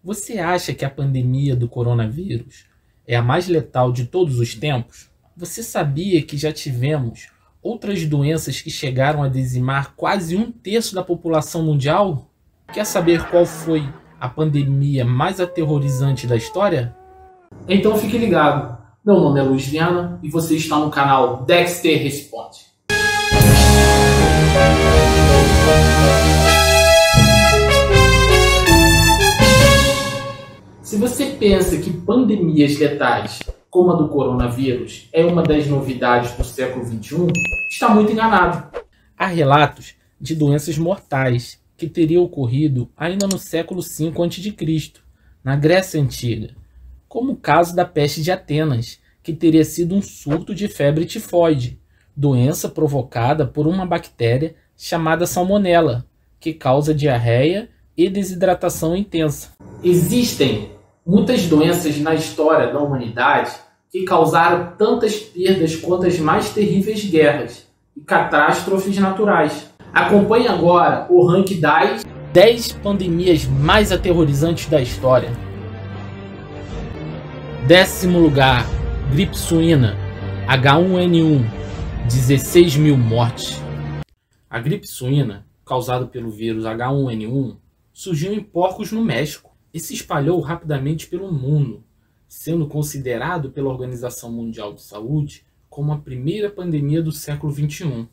Você acha que a pandemia do coronavírus é a mais letal de todos os tempos? Você sabia que já tivemos outras doenças que chegaram a dizimar quase um terço da população mundial? Quer saber qual foi a pandemia mais aterrorizante da história? Então fique ligado. Meu nome é Luiz Viana e você está no canal Dexter Responde. Se você pensa que pandemias letais, como a do coronavírus, é uma das novidades do século XXI, está muito enganado. Há relatos de doenças mortais que teriam ocorrido ainda no século V a.C., na Grécia Antiga, como o caso da peste de Atenas, que teria sido um surto de febre tifoide, doença provocada por uma bactéria chamada salmonela, que causa diarreia e desidratação intensa. Existem muitas doenças na história da humanidade que causaram tantas perdas quanto as mais terríveis guerras e catástrofes naturais. Acompanhe agora o ranking das 10 pandemias mais aterrorizantes da história. 10º lugar, gripe suína, H1N1, 16 mil mortes. A gripe suína, causada pelo vírus H1N1, surgiu em porcos no México e se espalhou rapidamente pelo mundo, sendo considerado pela Organização Mundial de Saúde como a primeira pandemia do século XXI.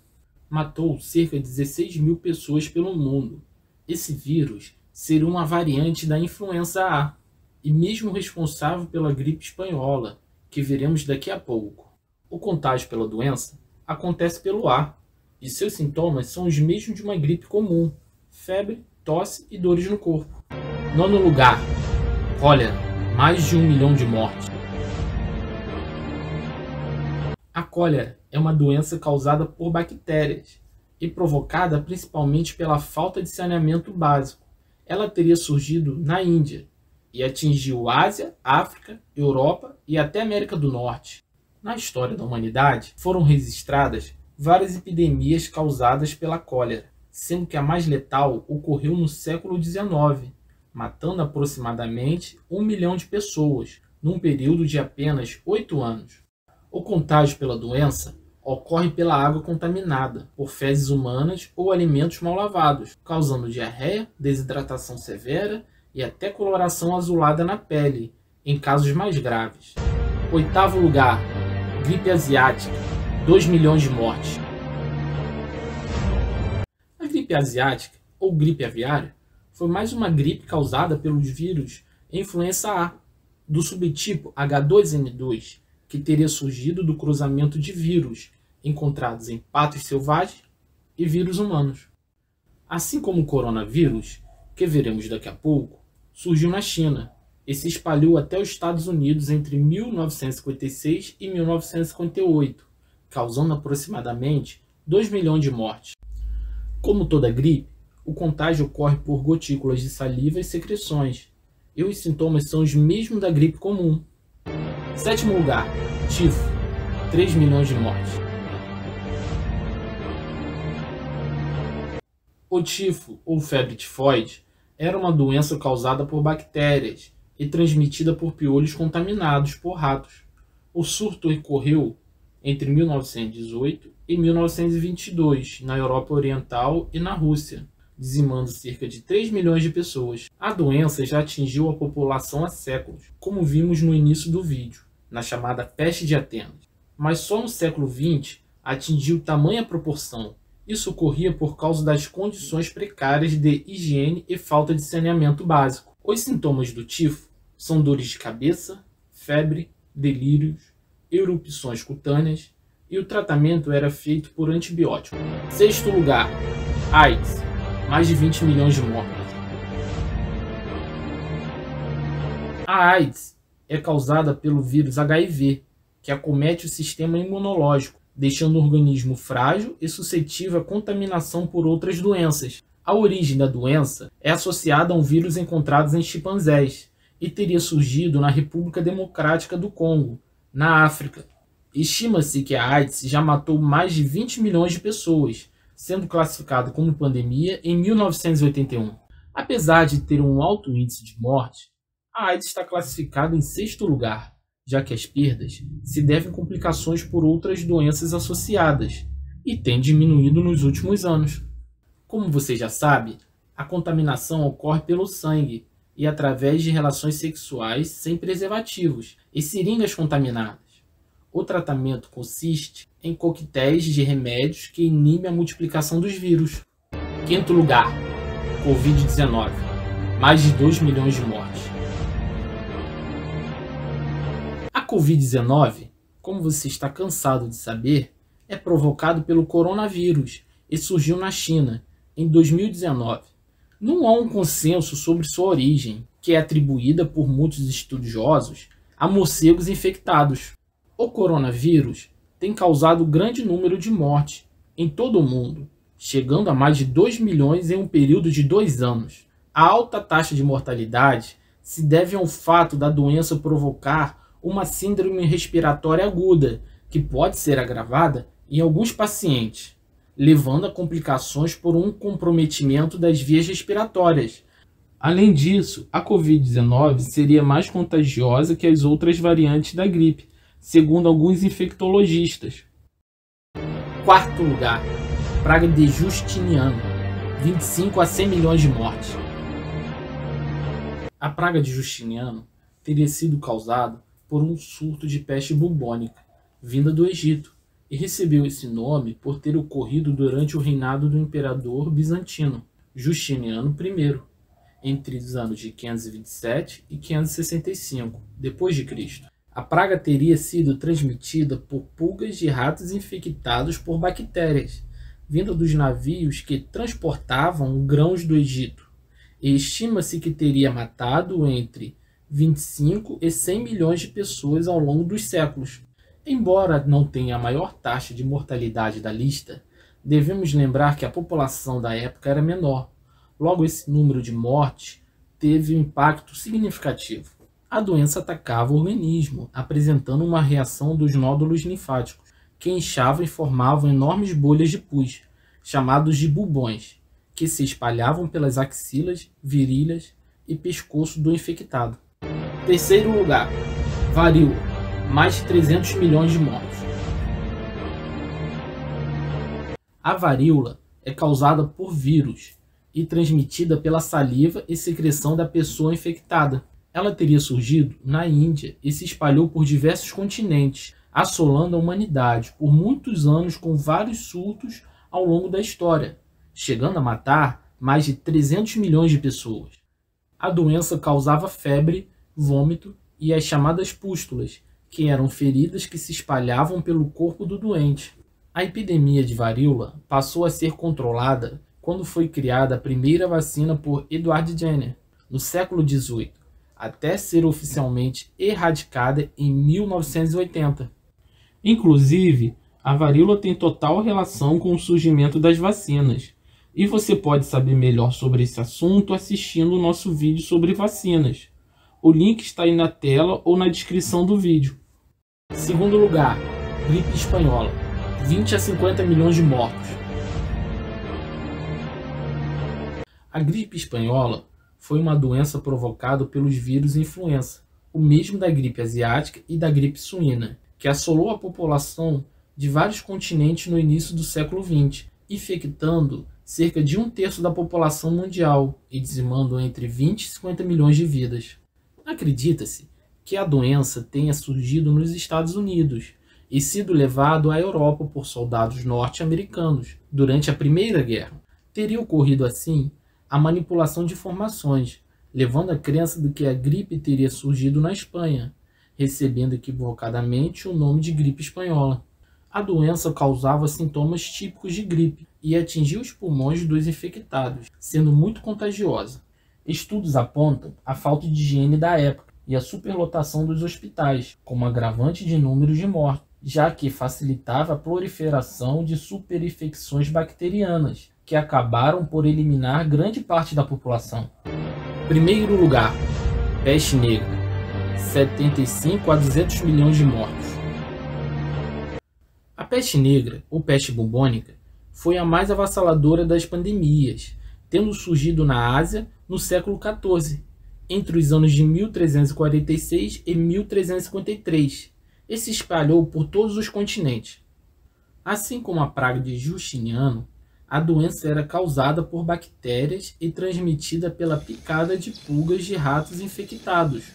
Matou cerca de 16 mil pessoas pelo mundo. Esse vírus seria uma variante da influenza A e mesmo responsável pela gripe espanhola, que veremos daqui a pouco. O contágio pela doença acontece pelo ar e seus sintomas são os mesmos de uma gripe comum: febre, tosse e dores no corpo. 9º lugar, cólera, mais de 1 milhão de mortes. A cólera é uma doença causada por bactérias e provocada principalmente pela falta de saneamento básico. Ela teria surgido na Índia e atingiu Ásia, África, Europa e até América do Norte. Na história da humanidade, foram registradas várias epidemias causadas pela cólera, sendo que a mais letal ocorreu no século XIX, matando aproximadamente 1 milhão de pessoas, num período de apenas 8 anos. O contágio pela doença ocorre pela água contaminada, por fezes humanas ou alimentos mal lavados, causando diarreia, desidratação severa e até coloração azulada na pele, em casos mais graves. 8º lugar, gripe asiática, 2 milhões de mortes. A gripe asiática, ou gripe aviária, foi mais uma gripe causada pelos vírus influenza A, do subtipo H2N2, que teria surgido do cruzamento de vírus encontrados em patos selvagens e vírus humanos. Assim como o coronavírus, que veremos daqui a pouco, surgiu na China e se espalhou até os Estados Unidos entre 1956 e 1958, causando aproximadamente 2 milhões de mortes. Como toda gripe, o contágio ocorre por gotículas de saliva e secreções, e os sintomas são os mesmos da gripe comum. 7º lugar, tifo, 3 milhões de mortes. O tifo, ou febre tifoide, era uma doença causada por bactérias e transmitida por piolhos contaminados por ratos. O surto ocorreu entre 1918 e 1922 na Europa Oriental e na Rússia, dizimando cerca de 3 milhões de pessoas. A doença já atingiu a população há séculos, como vimos no início do vídeo, na chamada peste de Atenas. Mas só no século XX atingiu tamanha proporção. Isso ocorria por causa das condições precárias de higiene e falta de saneamento básico. Os sintomas do tifo são dores de cabeça, febre, delírios, erupções cutâneas, e o tratamento era feito por antibiótico. 6º lugar, AIDS, mais de 20 milhões de mortes. A AIDS é causada pelo vírus HIV, que acomete o sistema imunológico, deixando o organismo frágil e suscetível à contaminação por outras doenças. A origem da doença é associada a um vírus encontrado em chimpanzés e teria surgido na República Democrática do Congo, na África. Estima-se que a AIDS já matou mais de 20 milhões de pessoas, sendo classificado como pandemia em 1981. Apesar de ter um alto índice de morte, A AIDS está classificada em sexto lugar, já que as perdas se devem a complicações por outras doenças associadas e têm diminuído nos últimos anos. Como você já sabe, a contaminação ocorre pelo sangue e através de relações sexuais sem preservativos e seringas contaminadas. O tratamento consiste em coquetéis de remédios que inibem a multiplicação dos vírus. Quinto lugar, Covid-19. Mais de 2 milhões de mortes. A Covid-19, como você está cansado de saber, é provocado pelo coronavírus e surgiu na China em 2019. Não há um consenso sobre sua origem, que é atribuída por muitos estudiosos a morcegos infectados. O coronavírus tem causado grande número de mortes em todo o mundo, chegando a mais de 2 milhões em um período de 2 anos. A alta taxa de mortalidade se deve ao fato da doença provocar uma síndrome respiratória aguda, que pode ser agravada em alguns pacientes, levando a complicações por um comprometimento das vias respiratórias. Além disso, a Covid-19 seria mais contagiosa que as outras variantes da gripe, segundo alguns infectologistas. Quarto lugar, praga de Justiniano, 25 a 100 milhões de mortes. A praga de Justiniano teria sido causada por um surto de peste bubônica, vinda do Egito, e recebeu esse nome por ter ocorrido durante o reinado do imperador bizantino, Justiniano I, entre os anos de 527 e 565 d.C. A praga teria sido transmitida por pulgas de ratos infectados por bactérias, vinda dos navios que transportavam grãos do Egito, e estima-se que teria matado entre 25 e 100 milhões de pessoas ao longo dos séculos. Embora não tenha a maior taxa de mortalidade da lista, devemos lembrar que a população da época era menor. Logo, esse número de mortes teve um impacto significativo. A doença atacava o organismo, apresentando uma reação dos nódulos linfáticos, que inchavam e formavam enormes bolhas de pus, chamados de bubões, que se espalhavam pelas axilas, virilhas e pescoço do infectado. Terceiro lugar, varíola, mais de 300 milhões de mortos. A varíola é causada por vírus e transmitida pela saliva e secreção da pessoa infectada. Ela teria surgido na Índia e se espalhou por diversos continentes, assolando a humanidade por muitos anos com vários surtos ao longo da história, chegando a matar mais de 300 milhões de pessoas. A doença causava febre, vômito e as chamadas pústulas, que eram feridas que se espalhavam pelo corpo do doente. A epidemia de varíola passou a ser controlada quando foi criada a primeira vacina por Edward Jenner, no século XVIII, até ser oficialmente erradicada em 1980. Inclusive, a varíola tem total relação com o surgimento das vacinas, e você pode saber melhor sobre esse assunto assistindo o nosso vídeo sobre vacinas. O link está aí na tela ou na descrição do vídeo. Segundo lugar, gripe espanhola, 20 a 50 milhões de mortos. A gripe espanhola foi uma doença provocada pelos vírus influenza, o mesmo da gripe asiática e da gripe suína, que assolou a população de vários continentes no início do século XX, infectando cerca de 1/3 da população mundial e dizimando entre 20 e 50 milhões de vidas. Acredita-se que a doença tenha surgido nos Estados Unidos e sido levado à Europa por soldados norte-americanos durante a Primeira Guerra. Teria ocorrido assim a manipulação de informações, levando à crença de que a gripe teria surgido na Espanha, recebendo equivocadamente o nome de gripe espanhola. A doença causava sintomas típicos de gripe e atingia os pulmões dos infectados, sendo muito contagiosa. Estudos apontam a falta de higiene da época e a superlotação dos hospitais como agravante de números de mortes, já que facilitava a proliferação de superinfecções bacterianas, que acabaram por eliminar grande parte da população. Primeiro lugar, peste negra, 75 a 200 milhões de mortos. A peste negra, ou peste bubônica, foi a mais avassaladora das pandemias, tendo surgido na Ásia no século XIV, entre os anos de 1346 e 1353 e se espalhou por todos os continentes. Assim como a praga de Justiniano, a doença era causada por bactérias e transmitida pela picada de pulgas de ratos infectados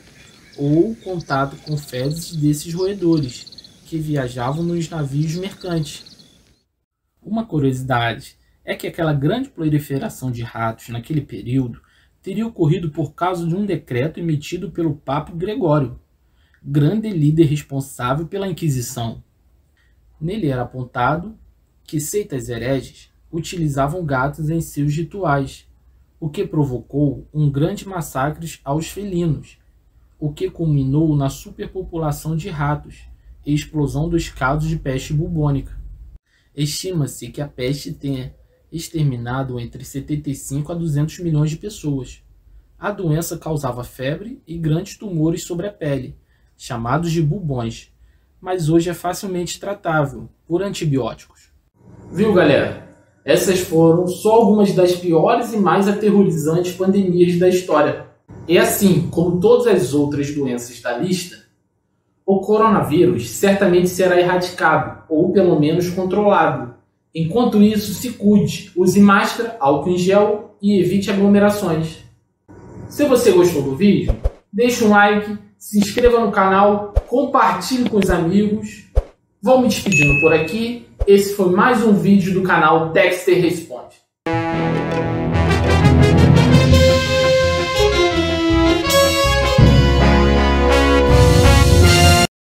ou contato com fezes desses roedores, que viajavam nos navios mercantes. Uma curiosidade é que aquela grande proliferação de ratos naquele período teria ocorrido por causa de um decreto emitido pelo Papa Gregório, grande líder responsável pela Inquisição. Nele era apontado que seitas hereges utilizavam gatos em seus rituais, o que provocou um grande massacre aos felinos, o que culminou na superpopulação de ratos e explosão dos casos de peste bubônica. Estima-se que a peste tenha exterminado entre 75 a 200 milhões de pessoas. A doença causava febre e grandes tumores sobre a pele, chamados de bubões, mas hoje é facilmente tratável por antibióticos. Viu, galera? Essas foram só algumas das piores e mais aterrorizantes pandemias da história. E assim como todas as outras doenças da lista, o coronavírus certamente será erradicado, ou pelo menos controlado. Enquanto isso, se cuide, use máscara, álcool em gel e evite aglomerações. Se você gostou do vídeo, deixe um like, se inscreva no canal, compartilhe com os amigos. Vou me despedindo por aqui. Esse foi mais um vídeo do canal Dexter Responde.